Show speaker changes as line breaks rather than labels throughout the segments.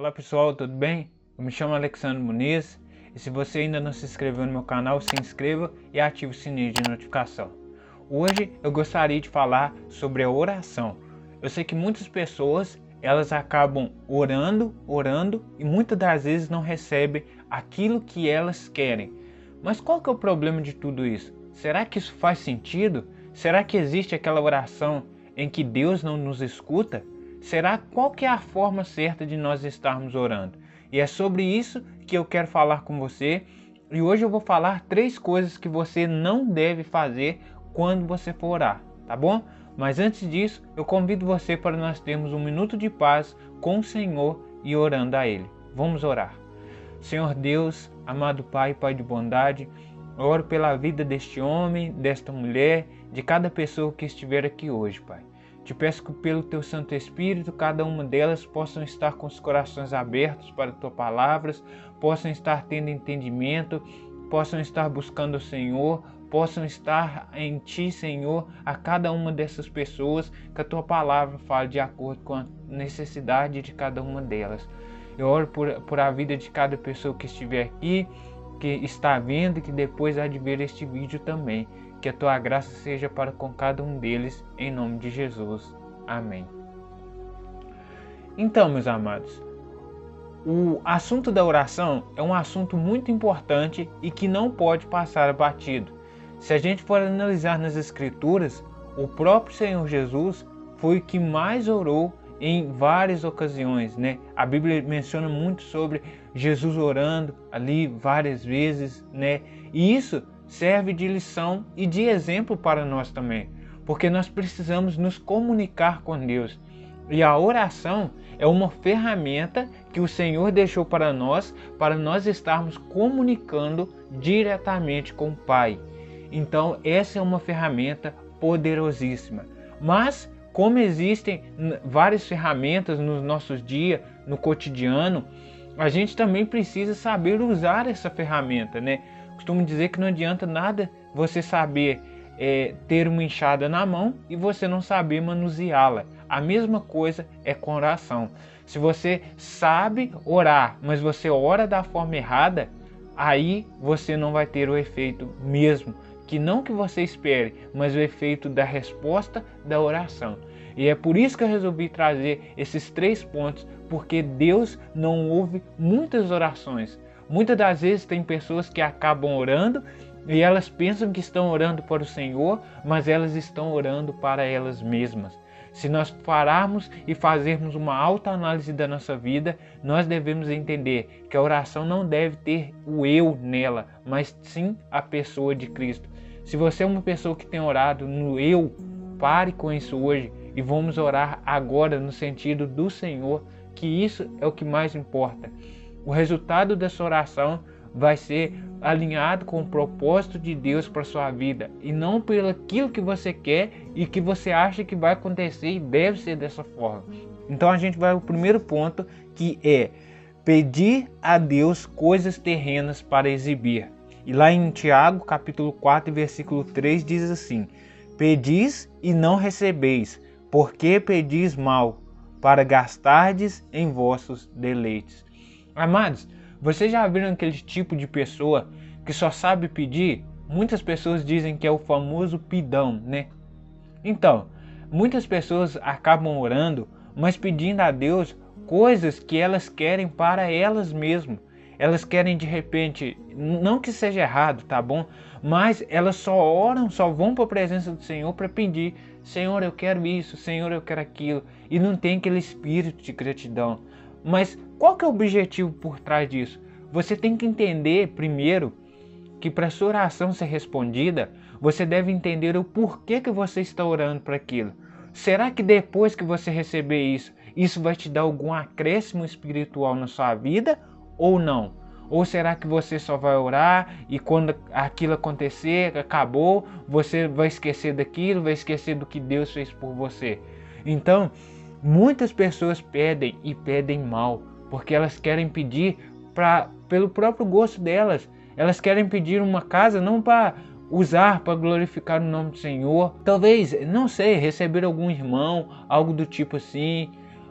Olá pessoal, tudo bem? Eu me chamo Alexandre Muniz e se você ainda não se inscreveu no meu canal, se inscreva e ative o sininho de notificação. Hoje eu gostaria de falar sobre a oração. Eu sei que muitas pessoas elas acabam orando e muitas das vezes não recebem aquilo que elas querem. Mas qual que é o problema de tudo isso? Será que isso faz sentido? Será que existe aquela oração em que Deus não nos escuta? Será qual que é a forma certa de nós estarmos orando? E é sobre isso que eu quero falar com você. E hoje eu vou falar 3 coisas que você não deve fazer quando você for orar, tá bom? Mas antes disso, eu convido você para nós termos um minuto de paz com o Senhor e orando a Ele. Vamos orar. Senhor Deus, amado Pai, Pai de bondade, eu oro pela vida deste homem, desta mulher, de cada pessoa que estiver aqui hoje, Pai. Te peço que pelo Teu Santo Espírito, cada uma delas possam estar com os corações abertos para Tuas palavras, possam estar tendo entendimento, possam estar buscando o Senhor, possam estar em Ti, Senhor, a cada uma dessas pessoas, que a Tua palavra fale de acordo com a necessidade de cada uma delas. Eu oro por a vida de cada pessoa que estiver aqui, que está vendo e que depois há de ver este vídeo também. Que a Tua graça seja para com cada um deles, em nome de Jesus. Amém. Então, meus amados, o assunto da oração é um assunto muito importante e que não pode passar batido. Se a gente for analisar nas Escrituras, o próprio Senhor Jesus foi o que mais orou em várias ocasiões, né? A Bíblia menciona muito sobre Jesus orando ali várias vezes, né? E isso serve de lição e de exemplo para nós também, porque nós precisamos nos comunicar com Deus. E a oração é uma ferramenta que o Senhor deixou para nós estarmos comunicando diretamente com o Pai. Então, essa é uma ferramenta poderosíssima. Mas, como existem várias ferramentas nos nossos dias, no cotidiano, a gente também precisa saber usar essa ferramenta, né? Costumo dizer que não adianta nada você saber ter uma enxada na mão e você não saber manuseá-la. A mesma coisa é com oração. Se você sabe orar, mas você ora da forma errada, aí você não vai ter o efeito mesmo, que não que você espere, mas o efeito da resposta da oração. E é por isso que eu resolvi trazer esses 3 pontos, porque Deus não ouve muitas orações. Muitas das vezes tem pessoas que acabam orando e elas pensam que estão orando para o Senhor, mas elas estão orando para elas mesmas. Se nós pararmos e fazermos uma autoanálise da nossa vida, nós devemos entender que a oração não deve ter o eu nela, mas sim a pessoa de Cristo. Se você é uma pessoa que tem orado no eu, pare com isso hoje e vamos orar agora no sentido do Senhor, que isso é o que mais importa. O resultado dessa oração vai ser alinhado com o propósito de Deus para a sua vida e não pelo aquilo que você quer e que você acha que vai acontecer e deve ser dessa forma. Então a gente vai ao primeiro ponto, que é pedir a Deus coisas terrenas para exibir. E lá em Tiago, capítulo 4, versículo 3, diz assim: pedis e não recebeis, porque pedis mal, para gastardes em vossos deleites. Amados, vocês já viram aquele tipo de pessoa que só sabe pedir? Muitas pessoas dizem que é o famoso pidão, né? Então, muitas pessoas acabam orando, mas pedindo a Deus coisas que elas querem para elas mesmas. Elas querem de repente, não que seja errado, tá bom? Mas elas só oram, só vão para a presença do Senhor para pedir: Senhor, eu quero isso, Senhor, eu quero aquilo. E não tem aquele espírito de gratidão. Mas qual que é o objetivo por trás disso? Você tem que entender primeiro que para sua oração ser respondida, você deve entender o porquê que você está orando para aquilo. Será que depois que você receber isso, isso vai te dar algum acréscimo espiritual na sua vida ou não? Ou será que você só vai orar e quando aquilo acontecer, acabou, você vai esquecer daquilo, vai esquecer do que Deus fez por você? Então, muitas pessoas pedem e pedem mal, porque elas querem pedir pelo próprio gosto delas. Elas querem pedir uma casa não para usar, para glorificar o nome do Senhor. Talvez, não sei, receber algum irmão, algo do tipo assim.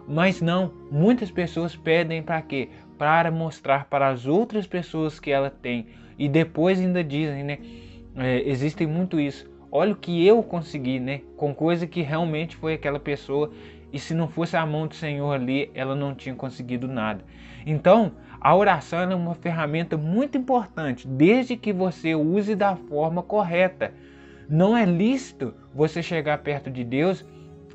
Mas não, muitas pessoas pedem para quê? Para mostrar para as outras pessoas que ela tem. E depois ainda dizem, né? Existem muito isso. Olha o que eu consegui, né? Com coisa que realmente foi aquela pessoa. E se não fosse a mão do Senhor ali, ela não tinha conseguido nada. Então, a oração é uma ferramenta muito importante, desde que você use da forma correta. Não é lícito você chegar perto de Deus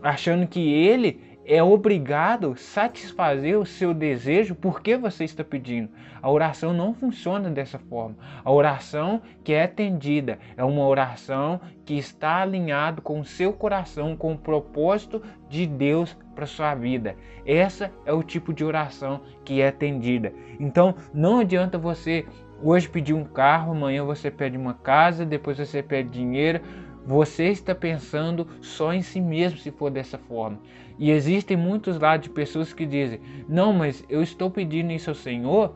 achando que Ele é obrigado a satisfazer o seu desejo porque você está pedindo. A oração não funciona dessa forma. A oração que é atendida é uma oração que está alinhado com o seu coração, com o propósito de Deus para sua vida. Essa é o tipo de oração que é atendida. Então, não adianta você hoje pedir um carro, amanhã você pede uma casa, depois você pede dinheiro. Você está pensando só em si mesmo se for dessa forma. E existem muitos lados de pessoas que dizem: não, mas eu estou pedindo isso ao Senhor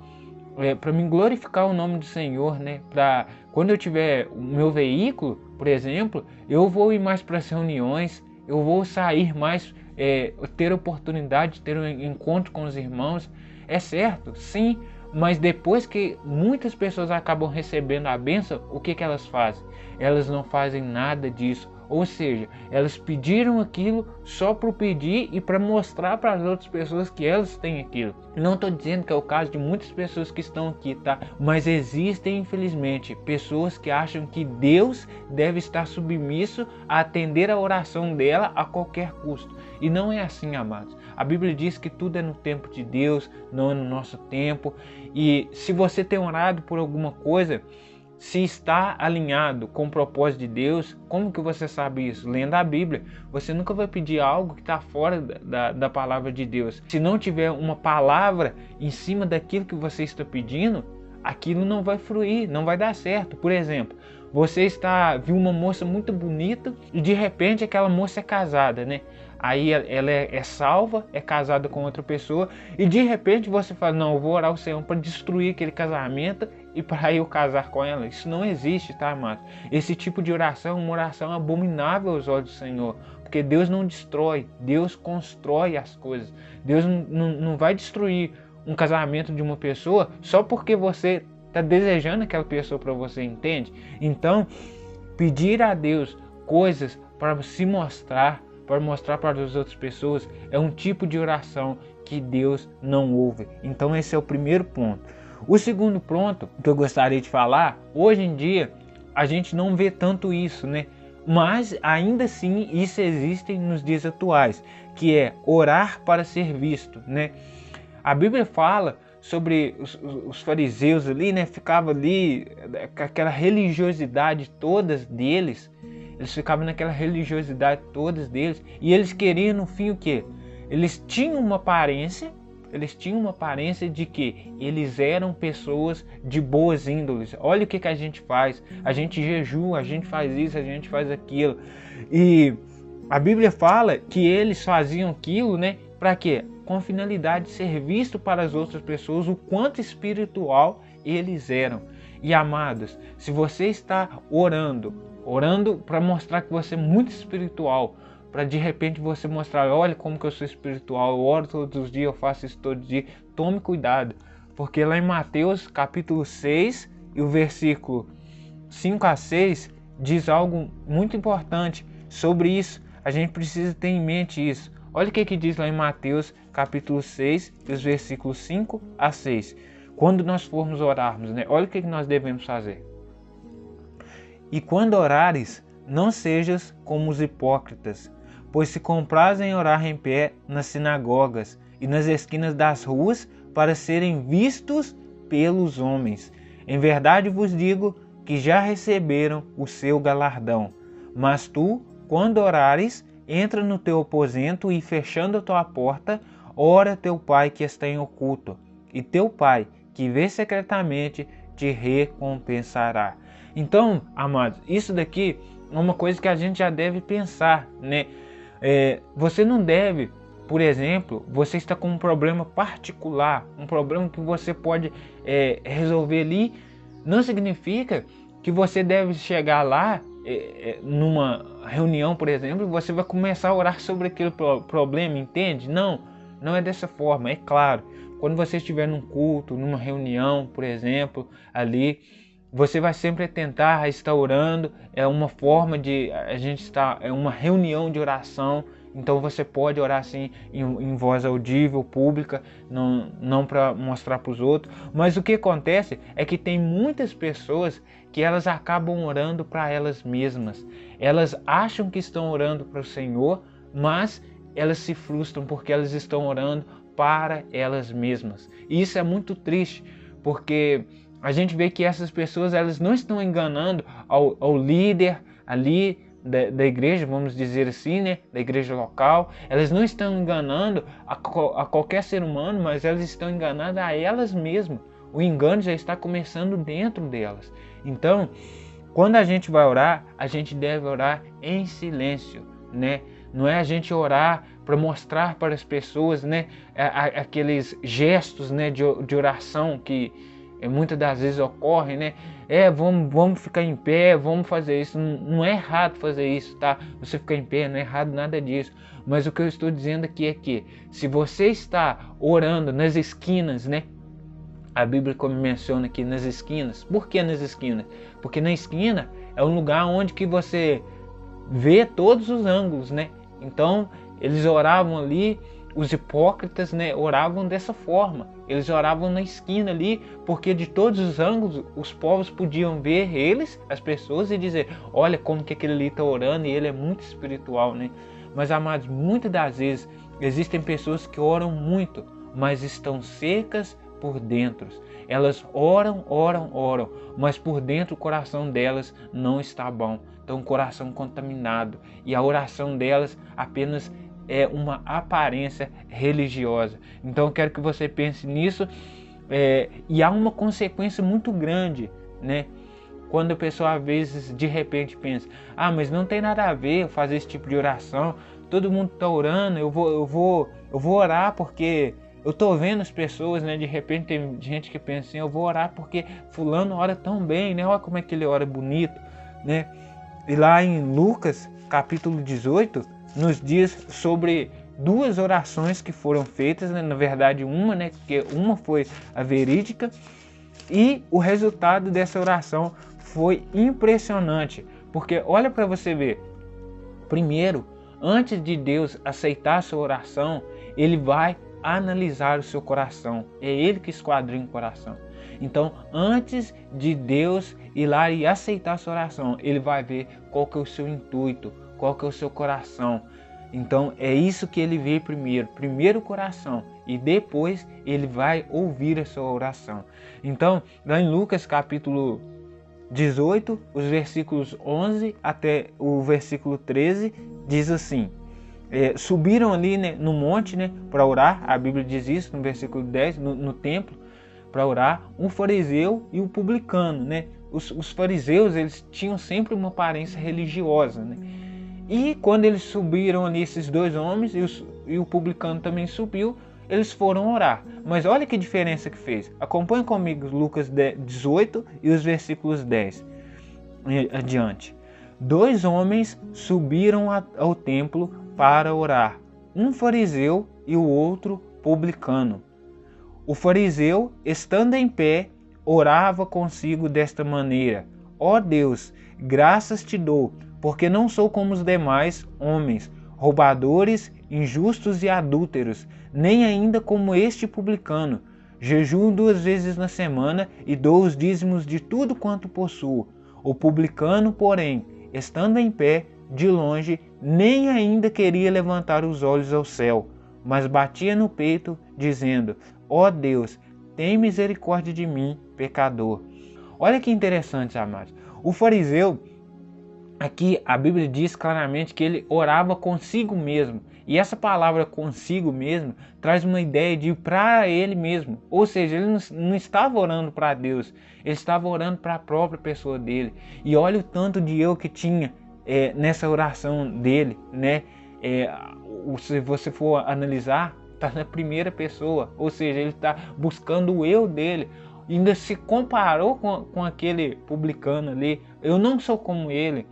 para me glorificar o nome do Senhor, né? Para quando eu tiver o meu veículo, por exemplo, eu vou ir mais para as reuniões, eu vou sair mais, ter oportunidade de ter um encontro com os irmãos. É certo, sim, mas depois que muitas pessoas acabam recebendo a bênção, o que elas fazem? Elas não fazem nada disso. Ou seja, elas pediram aquilo só para pedir e para mostrar para as outras pessoas que elas têm aquilo. Não estou dizendo que é o caso de muitas pessoas que estão aqui, tá? Mas existem, infelizmente, pessoas que acham que Deus deve estar submisso a atender a oração dela a qualquer custo. E não é assim, amados. A Bíblia diz que tudo é no tempo de Deus, não é no nosso tempo. E se você tem orado por alguma coisa, se está alinhado com o propósito de Deus, como que você sabe isso? Lendo a Bíblia. Você nunca vai pedir algo que está fora da palavra de Deus. Se não tiver uma palavra em cima daquilo que você está pedindo, aquilo não vai fluir, não vai dar certo. Por exemplo, você viu uma moça muito bonita e de repente aquela moça é casada, né? Aí ela é salva, é casada com outra pessoa e de repente você fala: não, eu vou orar ao Senhor para destruir aquele casamento e para eu casar com ela. Isso não existe, tá, amado? Esse tipo de oração é uma oração abominável aos olhos do Senhor, porque Deus não destrói, Deus constrói as coisas. Deus não vai destruir um casamento de uma pessoa só porque você está desejando aquela pessoa para você, entende? Então, pedir a Deus coisas para se mostrar, para mostrar para as outras pessoas, é um tipo de oração que Deus não ouve. Então esse é o primeiro ponto. O segundo ponto que eu gostaria de falar, hoje em dia a gente não vê tanto isso, né? Mas ainda assim isso existe nos dias atuais, que é orar para ser visto, né? A Bíblia fala sobre os fariseus ali, né? Ficava ali com aquela religiosidade todas deles. Eles ficavam naquela religiosidade todas deles e eles queriam no fim o quê? Eles tinham uma aparência de que eles eram pessoas de boas índoles. Olha o que a gente faz. A gente jejua, a gente faz isso, a gente faz aquilo. E a Bíblia fala que eles faziam aquilo, né? Para quê? Com a finalidade de ser visto para as outras pessoas o quanto espiritual eles eram. E amados, se você está orando para mostrar que você é muito espiritual, para de repente você mostrar: olha como que eu sou espiritual, eu oro todos os dias, eu faço isso todo dia. Tome cuidado, porque lá em Mateus capítulo 6 e o versículo 5 a 6 diz algo muito importante sobre isso. A gente precisa ter em mente isso. Olha o que diz lá em Mateus capítulo 6, os versículos 5 a 6. Quando nós formos orarmos, né? Olha o que nós devemos fazer. E quando orares, não sejas como os hipócritas, pois se comprazem em orar em pé nas sinagogas e nas esquinas das ruas para serem vistos pelos homens. Em verdade vos digo que já receberam o seu galardão. Mas tu, quando orares, entra no teu aposento e, fechando a tua porta, ora teu Pai que está em oculto, e teu Pai, que vê secretamente, te recompensará. Então, amados, isso daqui é uma coisa que a gente já deve pensar, né? Você não deve, por exemplo, você está com um problema particular, um problema que você pode resolver ali, não significa que você deve chegar lá numa reunião, por exemplo, e você vai começar a orar sobre aquele problema, entende? Não, Não é dessa forma, é claro. Quando você estiver num culto, numa reunião, por exemplo, ali, você vai sempre tentar estar orando. É uma forma de a gente estar, é uma reunião de oração. Então você pode orar assim em voz audível, pública, não para mostrar para os outros. Mas o que acontece é que tem muitas pessoas que elas acabam orando para elas mesmas. Elas acham que estão orando para o Senhor, mas elas se frustram porque elas estão orando para elas mesmas. E isso é muito triste, porque a gente vê que essas pessoas elas não estão enganando ao líder ali da igreja, vamos dizer assim, né, da igreja local. Elas não estão enganando a qualquer ser humano, mas elas estão enganando a elas mesmas. O engano já está começando dentro delas. Então, quando a gente vai orar, a gente deve orar em silêncio, né? Não é a gente orar para mostrar para as pessoas, né, aqueles gestos, né, de oração que muitas das vezes ocorrem, né? Vamos ficar em pé, vamos fazer isso. Não é errado fazer isso, tá? Você ficar em pé, não é errado nada disso. Mas o que eu estou dizendo aqui é que se você está orando nas esquinas, né? A Bíblia como menciona aqui nas esquinas. Por que nas esquinas? Porque na esquina é um lugar onde que você vê todos os ângulos, né? Então eles oravam ali, os hipócritas, né, oravam dessa forma. Eles oravam na esquina ali, porque de todos os ângulos os povos podiam ver eles, as pessoas, e dizer: olha como que aquele ali está orando e ele é muito espiritual, né? Mas, amados, muitas das vezes existem pessoas que oram muito, mas estão secas por dentro. Elas oram, mas por dentro o coração delas não está bom. Então, o coração contaminado. E a oração delas apenas é uma aparência religiosa. Então eu quero que você pense nisso, e há uma consequência muito grande, né? Quando a pessoa às vezes de repente pensa: ah, mas não tem nada a ver fazer esse tipo de oração, todo mundo está orando, eu vou orar porque eu estou vendo as pessoas, né? De repente tem gente que pensa assim: eu vou orar porque fulano ora tão bem, né? Olha como é que ele ora bonito, né? E lá em Lucas capítulo 18 nos diz sobre duas orações que foram feitas, né? Na verdade uma, né? Porque uma foi a verídica, e o resultado dessa oração foi impressionante, porque olha para você ver. Primeiro, antes de Deus aceitar a sua oração, Ele vai analisar o seu coração. É Ele que esquadrinha o coração. Então, antes de Deus ir lá e aceitar a sua oração, Ele vai ver qual que é o seu intuito, qual que é o seu coração. Então, é isso que Ele vê primeiro o coração, e depois Ele vai ouvir a sua oração. Então, lá em Lucas capítulo 18, os versículos 11 até o versículo 13, diz assim: subiram ali, né, no monte, né, para orar. A Bíblia diz isso no versículo 10, no templo, para orar, um fariseu e um publicano, né? Os fariseus, eles tinham sempre uma aparência religiosa, né? E quando eles subiram ali, esses dois homens, e o publicano também subiu, eles foram orar. Mas olha que diferença que fez. Acompanhe comigo Lucas 18 e os versículos 10 adiante. Dois homens subiram ao templo para orar, um fariseu e o outro publicano. O fariseu, estando em pé, orava consigo desta maneira: ó Deus, graças te dou, porque não sou como os demais homens, roubadores, injustos e adúlteros, nem ainda como este publicano. Jejuo 2 vezes na semana e dou os dízimos de tudo quanto possuo. O publicano, porém, estando em pé, de longe, nem ainda queria levantar os olhos ao céu, mas batia no peito, dizendo: ó Deus, tem misericórdia de mim, pecador. Olha que interessante, amados. O fariseu, aqui a Bíblia diz claramente que ele orava consigo mesmo. E essa palavra consigo mesmo traz uma ideia de para ele mesmo. Ou seja, ele não estava orando para Deus, ele estava orando para a própria pessoa dele. E olha o tanto de eu que tinha nessa oração dele, né? Se você for analisar, está na primeira pessoa. Ou seja, ele está buscando o eu dele. Ainda se comparou com aquele publicano ali. Eu não sou como ele.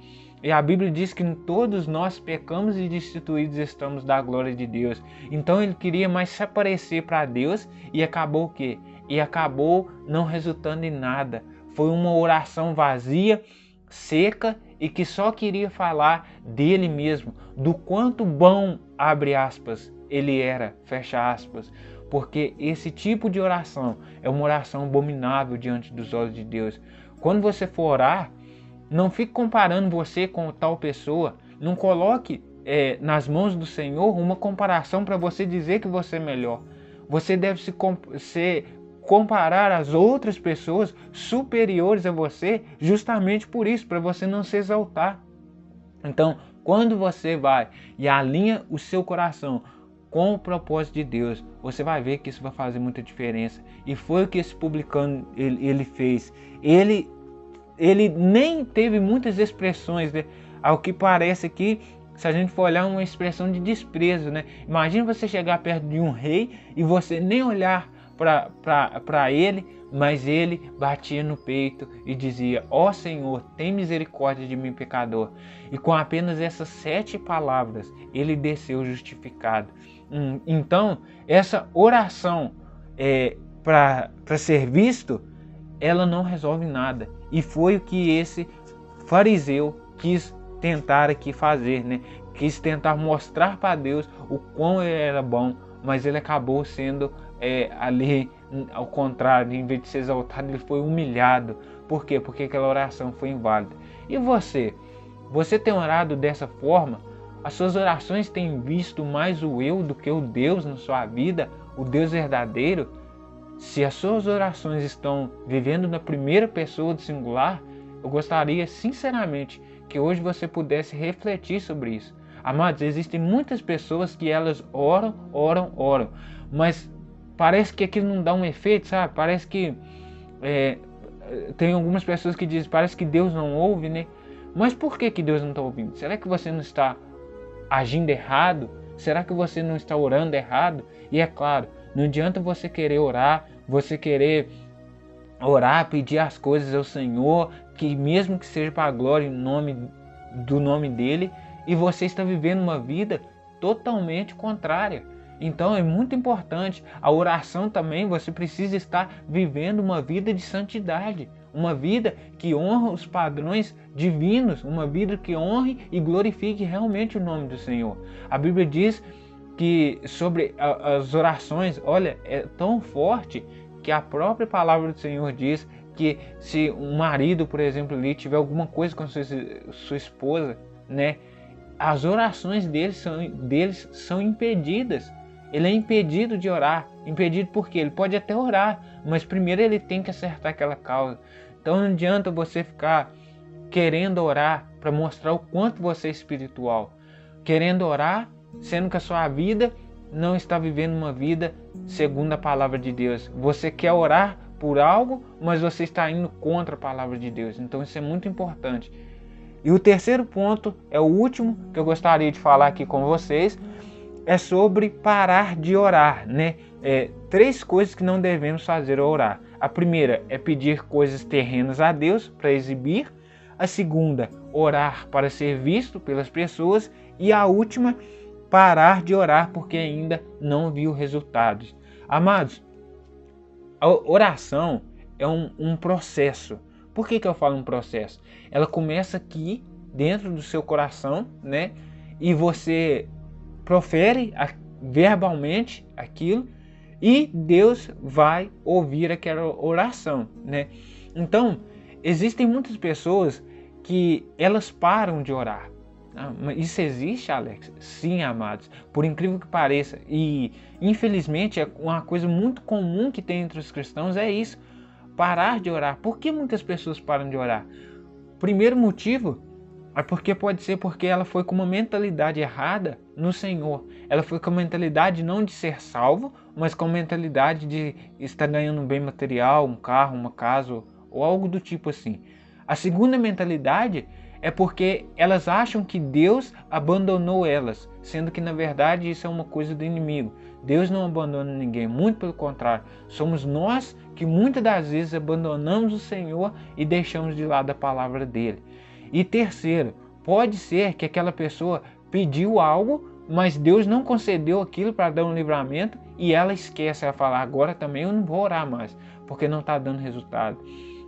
E a Bíblia diz que todos nós pecamos e destituídos estamos da glória de Deus. Então ele queria mais se aparecer para Deus e acabou o quê? E acabou não resultando em nada. Foi uma oração vazia, seca e que só queria falar dele mesmo, do quanto bom, abre aspas, ele era, fecha aspas. Porque esse tipo de oração é uma oração abominável diante dos olhos de Deus. Quando você for orar, não fique comparando você com tal pessoa. Não coloque nas mãos do Senhor uma comparação para você dizer que você é melhor. Você deve se comparar às outras pessoas superiores a você, justamente por isso, para você não se exaltar. Então, quando você vai e alinha o seu coração com o propósito de Deus, você vai ver que isso vai fazer muita diferença. E foi o que esse publicano ele fez. Ele nem teve muitas expressões, né? Ao que parece aqui, se a gente for olhar, uma expressão de desprezo, né? Imagina você chegar perto de um rei e você nem olhar para ele, mas ele batia no peito e dizia: ó Senhor, tem misericórdia de mim, pecador. E com apenas essas 7 palavras, ele desceu justificado. Então, essa oração para ser visto, ela não resolve nada. E foi o que esse fariseu quis tentar aqui fazer, né? Quis tentar mostrar para Deus o quão ele era bom, mas ele acabou sendo ali, ao contrário, em vez de ser exaltado, ele foi humilhado. Por quê? Porque aquela oração foi inválida. E você? Você tem orado dessa forma? As suas orações têm visto mais o eu do que o Deus na sua vida, o Deus verdadeiro? Se as suas orações estão vivendo na primeira pessoa do singular, eu gostaria sinceramente que hoje você pudesse refletir sobre isso. Amados, existem muitas pessoas que elas oram, mas parece que aquilo não dá um efeito, sabe? Parece que tem algumas pessoas que dizem, parece que Deus não ouve, né? Mas por que Deus não está ouvindo? Será que você não está agindo errado? Será que você não está orando errado? E é claro, não adianta você querer orar, pedir as coisas ao Senhor, que mesmo que seja para a glória do nome dele, e você está vivendo uma vida totalmente contrária. Então é muito importante a oração também. Você precisa estar vivendo uma vida de santidade, uma vida que honra os padrões divinos, uma vida que honre e glorifique realmente o nome do Senhor. A Bíblia diz que sobre as orações, olha, é tão forte que a própria palavra do Senhor diz que se um marido, por exemplo, ali tiver alguma coisa com sua esposa, né, as orações deles são impedidas. Ele é impedido de orar. Impedido porque ele pode até orar, mas primeiro ele tem que acertar aquela causa. Então não adianta você ficar querendo orar para mostrar o quanto você é espiritual. Querendo orar, sendo que a sua vida não está vivendo uma vida segundo a palavra de Deus. Você quer orar por algo, mas você está indo contra a palavra de Deus. Então isso é muito importante. E o terceiro ponto, é o último que eu gostaria de falar aqui com vocês, é sobre parar de orar, né? 3 coisas que não devemos fazer ao orar. A primeira é pedir coisas terrenas a Deus para exibir. A segunda, orar para ser visto pelas pessoas. E a última, parar de orar porque ainda não viu resultados. Amados, a oração é um processo. Por que eu falo um processo? Ela começa aqui, dentro do seu coração, né? E você profere verbalmente aquilo e Deus vai ouvir aquela oração, né? Então, existem muitas pessoas que elas param de orar. Isso existe, Alex? Sim, amados. Por incrível que pareça. E, infelizmente, é uma coisa muito comum que tem entre os cristãos, é isso. Parar de orar. Por que muitas pessoas param de orar? Primeiro motivo é pode ser porque ela foi com uma mentalidade errada no Senhor. Ela foi com a mentalidade não de ser salvo, mas com a mentalidade de estar ganhando um bem material, um carro, uma casa ou algo do tipo assim. A segunda mentalidade é porque elas acham que Deus abandonou elas, sendo que na verdade isso é uma coisa do inimigo. Deus não abandona ninguém, muito pelo contrário. Somos nós que muitas das vezes abandonamos o Senhor e deixamos de lado a palavra dele. E terceiro, Pode ser que aquela pessoa pediu algo, mas Deus não concedeu aquilo para dar um livramento e ela esquece, ela fala, agora também eu não vou orar mais, porque não está dando resultado.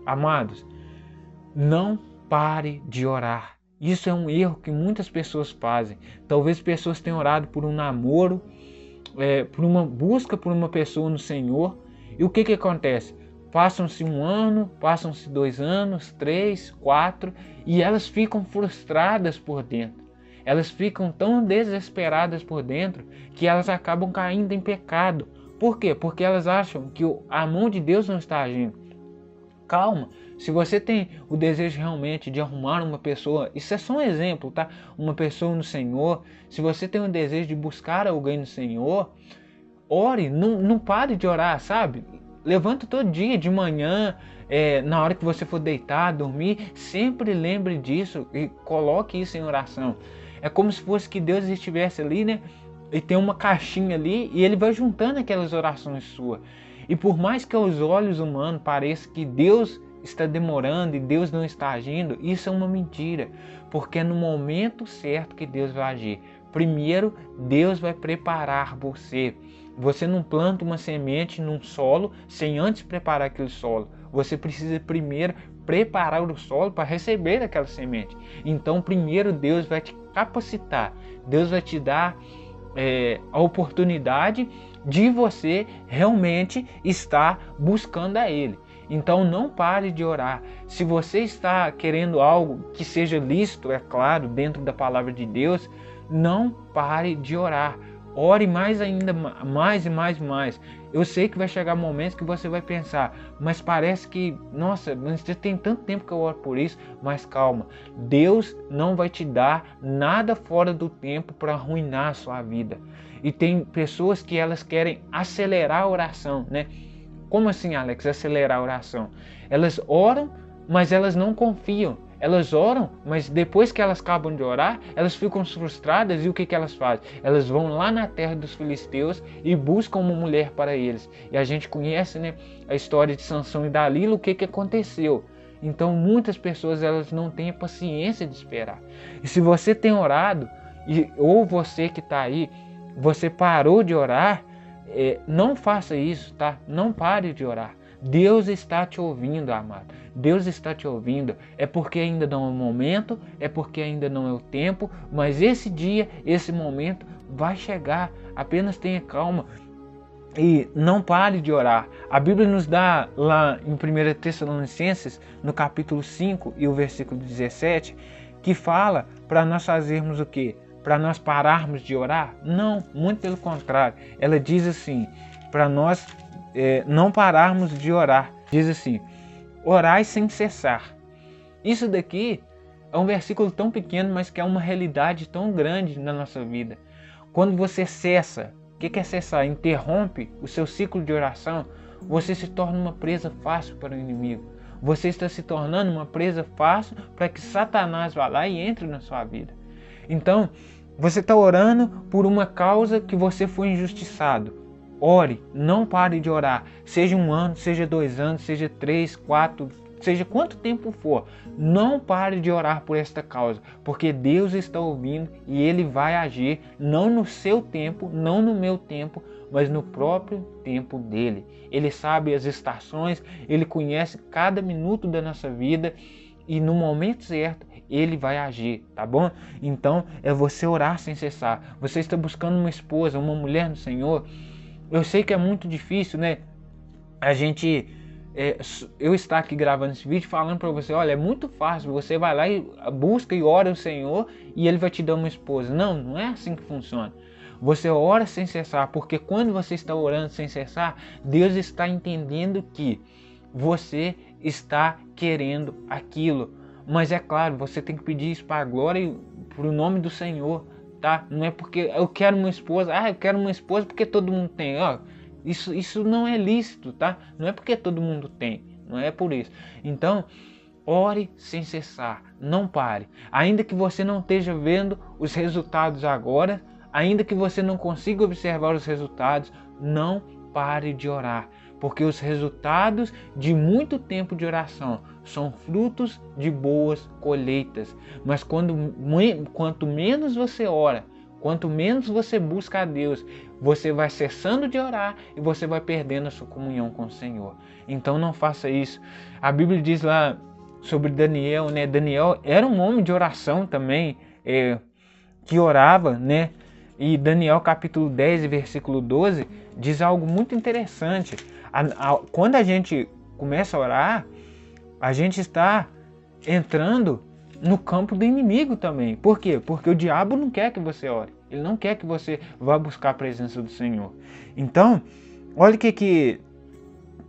Amados, não pare de orar. Isso é um erro que muitas pessoas fazem. Talvez pessoas tenham orado por um namoro, por uma busca por uma pessoa no Senhor. E o que acontece? Passam-se 1 ano, passam-se 2 anos, 3, 4, e elas ficam frustradas por dentro. Elas ficam tão desesperadas por dentro que elas acabam caindo em pecado. Por quê? Porque elas acham que a mão de Deus não está agindo. Calma. Se você tem o desejo realmente de arrumar uma pessoa, isso é só um exemplo, tá? Uma pessoa no Senhor. Se você tem o desejo de buscar alguém no Senhor, ore, não pare de orar, sabe? Levanta todo dia de manhã, na hora que você for deitar, dormir, sempre lembre disso e coloque isso em oração. É como se fosse que Deus estivesse ali, né? E tem uma caixinha ali e ele vai juntando aquelas orações suas. E por mais que aos olhos humanos pareça que Deus está demorando e Deus não está agindo, isso é uma mentira, porque é no momento certo que Deus vai agir. Primeiro, Deus vai preparar você. Você não planta uma semente num solo sem antes preparar aquele solo. Você precisa primeiro preparar o solo para receber aquela semente. Então, primeiro Deus vai te capacitar. Deus vai te dar a oportunidade de você realmente estar buscando a Ele. Então não pare de orar. Se você está querendo algo que seja lícito, é claro, dentro da palavra de Deus, não pare de orar. Ore mais ainda, mais e mais e mais. Eu sei que vai chegar momentos que você vai pensar, mas parece que, nossa, tem tanto tempo que eu oro por isso, mas calma. Deus não vai te dar nada fora do tempo para arruinar a sua vida. E tem pessoas que elas querem acelerar a oração, né? Como assim, Alex, acelerar a oração? Elas oram, mas elas não confiam. Elas oram, mas depois que elas acabam de orar, elas ficam frustradas e o que elas fazem? Elas vão lá na terra dos filisteus e buscam uma mulher para eles. E a gente conhece, né, a história de Sansão e Dalila, o que aconteceu. Então muitas pessoas elas não têm a paciência de esperar. E se você tem orado, ou você que está aí, você parou de orar, não faça isso, tá? Não pare de orar. Deus está te ouvindo, amado. Deus está te ouvindo. É porque ainda não é o momento, é porque ainda não é o tempo, mas esse dia, esse momento vai chegar. Apenas tenha calma e não pare de orar. A Bíblia nos dá lá em 1 Tessalonicenses, no capítulo 5 e o versículo 17, que fala para nós fazermos o quê? Para nós pararmos de orar? Não, muito pelo contrário. Ela diz assim, para nós não pararmos de orar. Diz assim, orai sem cessar. Isso daqui é um versículo tão pequeno, mas que é uma realidade tão grande na nossa vida. Quando você cessa, o que é cessar? Interrompe o seu ciclo de oração, você se torna uma presa fácil para o inimigo. Você está se tornando uma presa fácil para que Satanás vá lá e entre na sua vida. Então, você está orando por uma causa que você foi injustiçado. Ore, não pare de orar. Seja 1 ano, seja 2 anos, seja 3, 4, seja quanto tempo for. Não pare de orar por esta causa, porque Deus está ouvindo e Ele vai agir, não no seu tempo, não no meu tempo, mas no próprio tempo dEle. Ele sabe as estações, Ele conhece cada minuto da nossa vida e no momento certo Ele vai agir, tá bom? Então é você orar sem cessar. Você está buscando uma esposa, uma mulher no Senhor. Eu sei que é muito difícil, né? Eu estar aqui gravando esse vídeo falando para você, olha, é muito fácil, você vai lá e busca e ora o Senhor e Ele vai te dar uma esposa. Não, não é assim que funciona. Você ora sem cessar, porque quando você está orando sem cessar, Deus está entendendo que você está querendo aquilo. Mas é claro, você tem que pedir isso para a glória e para o nome do Senhor. Tá? Não é porque eu quero uma esposa, eu quero uma esposa porque todo mundo tem. Isso não é lícito, tá? Não é porque todo mundo tem, não é por isso. Então, ore sem cessar, não pare. Ainda que você não esteja vendo os resultados agora, ainda que você não consiga observar os resultados, não pare de orar. porque os resultados de muito tempo de oração são frutos de boas colheitas. Mas quanto menos você ora, quanto menos você busca a Deus, você vai cessando de orar e você vai perdendo a sua comunhão com o Senhor. Então não faça isso. A Bíblia diz lá sobre Daniel, né? Daniel era um homem de oração também, que orava, né? E Daniel capítulo 10, versículo 12, diz algo muito interessante. Quando a gente começa a orar, a gente está entrando no campo do inimigo também. Por quê? Porque o diabo não quer que você ore. Ele não quer que você vá buscar a presença do Senhor. Então, olha o que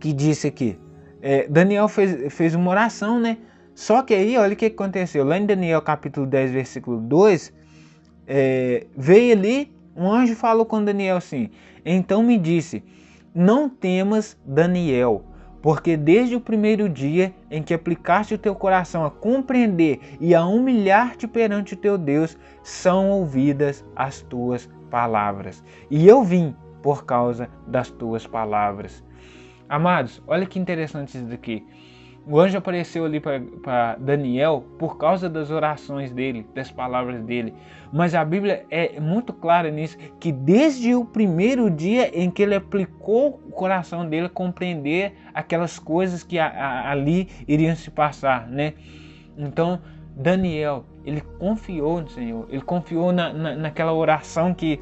disse aqui. Daniel fez uma oração, né? Só que aí, olha o que aconteceu. Lá em Daniel capítulo 10, versículo 2, veio ali, um anjo falou com Daniel assim: então me disse, não temas, Daniel, porque desde o primeiro dia em que aplicaste o teu coração a compreender e a humilhar-te perante o teu Deus, são ouvidas as tuas palavras. E eu vim por causa das tuas palavras. Amados, olha que interessante isso daqui. O anjo apareceu ali para Daniel por causa das orações dele, das palavras dele. Mas a Bíblia é muito clara nisso, que desde o primeiro dia em que ele aplicou o coração dele a compreender aquelas coisas que ali iriam se passar, né? Então, Daniel, ele confiou no Senhor, ele confiou naquela oração que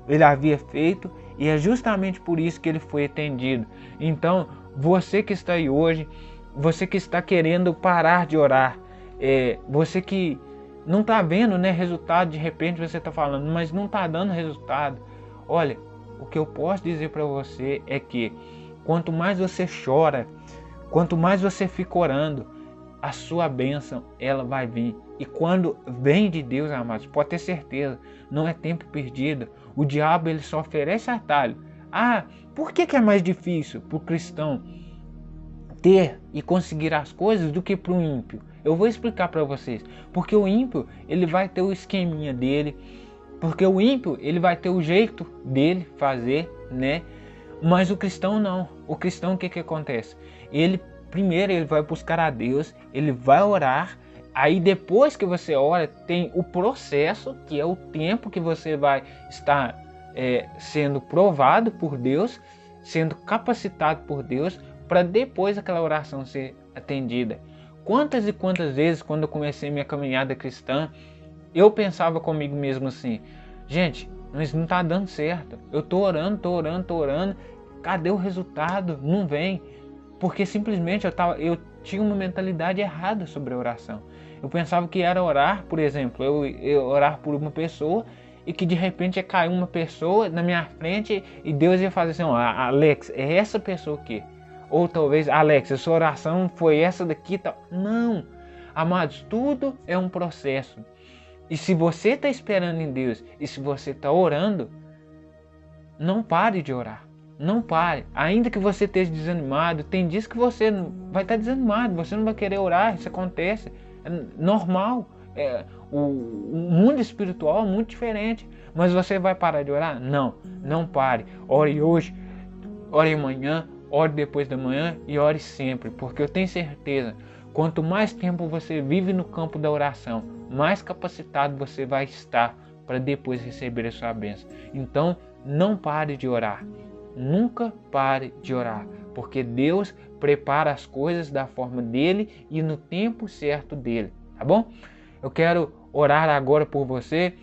ele havia feito, e é justamente por isso que ele foi atendido. Então, você que está aí hoje, você que está querendo parar de orar, você que não está vendo, né, resultado, de repente você está falando, mas não está dando resultado. Olha, o que eu posso dizer para você é que quanto mais você chora, quanto mais você fica orando, a sua bênção, ela vai vir. E quando vem de Deus, amados, pode ter certeza, não é tempo perdido. O diabo, ele só oferece atalho. Por que é mais difícil para o cristão ter e conseguir as coisas do que para o ímpio? Eu vou explicar para vocês. Porque o ímpio, ele vai ter o esqueminha dele, porque o ímpio, ele vai ter o jeito dele fazer, né? Mas o cristão não. O cristão, o que acontece? Primeiro ele vai buscar a Deus, ele vai orar, aí depois que você ora, tem o processo, que é o tempo que você vai estar sendo provado por Deus, sendo capacitado por Deus, para depois aquela oração ser atendida. Quantas e quantas vezes, quando eu comecei minha caminhada cristã, eu pensava comigo mesmo assim: gente, mas não está dando certo, eu estou orando, cadê o resultado? Não vem. Porque simplesmente eu tinha uma mentalidade errada sobre a oração. Eu pensava que era orar, por exemplo, eu orar por uma pessoa, e que de repente ia cair uma pessoa na minha frente e Deus ia fazer assim: Alex, é essa pessoa aqui. Ou talvez: Alex, a sua oração foi essa daqui. Não, amados, tudo é um processo. E se você está esperando em Deus, e se você está orando, não pare de orar. Não pare, ainda que você esteja desanimado. Tem dias que você vai estar desanimado, você não vai querer orar, isso acontece, é normal. O mundo espiritual é muito diferente, mas você vai parar de orar? Não pare. Ore hoje, ore amanhã, ore depois da manhã e ore sempre, porque eu tenho certeza, quanto mais tempo você vive no campo da oração, mais capacitado você vai estar para depois receber a sua bênção. Então, não pare de orar. Nunca pare de orar, porque Deus prepara as coisas da forma dele e no tempo certo dele, tá bom? Eu quero orar agora por você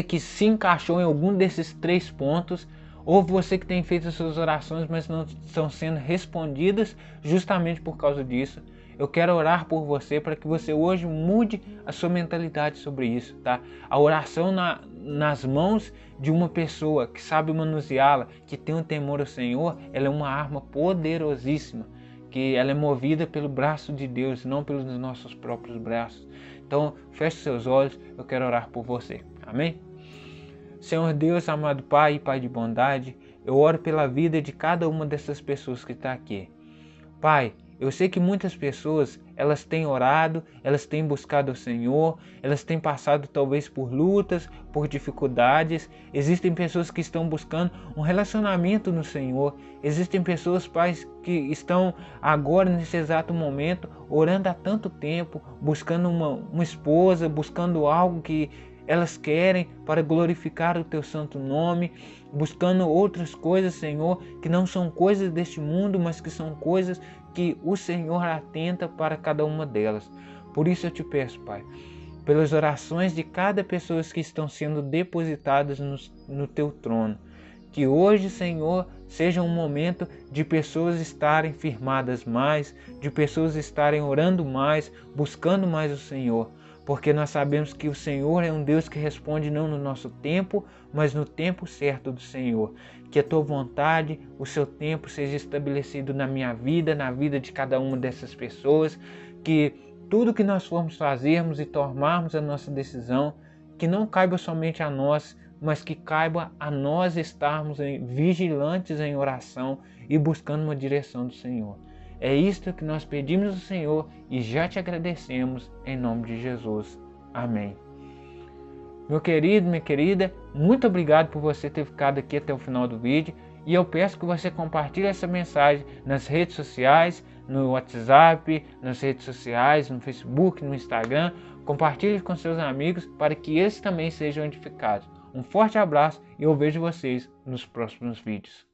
que se encaixou em algum desses 3 pontos, ou você que tem feito as suas orações, mas não estão sendo respondidas justamente por causa disso. Eu quero orar por você para que você hoje mude a sua mentalidade sobre isso, tá? A oração nas mãos de uma pessoa que sabe manuseá-la, que tem um temor ao Senhor, ela é uma arma poderosíssima, que ela é movida pelo braço de Deus, não pelos nossos próprios braços. Então, feche seus olhos, eu quero orar por você. Amém? Senhor Deus, amado Pai e Pai de bondade, eu oro pela vida de cada uma dessas pessoas que está aqui. Pai, Eu sei que muitas pessoas, elas têm orado, elas têm buscado o Senhor, elas têm passado talvez por lutas, por dificuldades. Existem pessoas que estão buscando um relacionamento no Senhor. Existem pessoas, pais, que estão agora, nesse exato momento, orando há tanto tempo, buscando uma esposa, buscando algo que elas querem para glorificar o teu santo nome, buscando outras coisas, Senhor, que não são coisas deste mundo, mas que são coisas que o Senhor atenta para cada uma delas. Por isso eu te peço, Pai, pelas orações de cada pessoa que estão sendo depositadas no teu trono, que hoje, Senhor, seja um momento de pessoas estarem firmadas mais, de pessoas estarem orando mais, buscando mais o Senhor, porque nós sabemos que o Senhor é um Deus que responde não no nosso tempo, mas no tempo certo do Senhor. Que a tua vontade, o seu tempo seja estabelecido na minha vida, na vida de cada uma dessas pessoas, que tudo que nós formos fazermos e tomarmos a nossa decisão, que não caiba somente a nós, mas que caiba a nós estarmos vigilantes em oração e buscando uma direção do Senhor. É isto que nós pedimos ao Senhor e já te agradecemos em nome de Jesus. Amém. Meu querido, minha querida, muito obrigado por você ter ficado aqui até o final do vídeo e eu peço que você compartilhe essa mensagem nas redes sociais, no WhatsApp, nas redes sociais, no Facebook, no Instagram. Compartilhe com seus amigos para que eles também sejam edificados. Um forte abraço e eu vejo vocês nos próximos vídeos.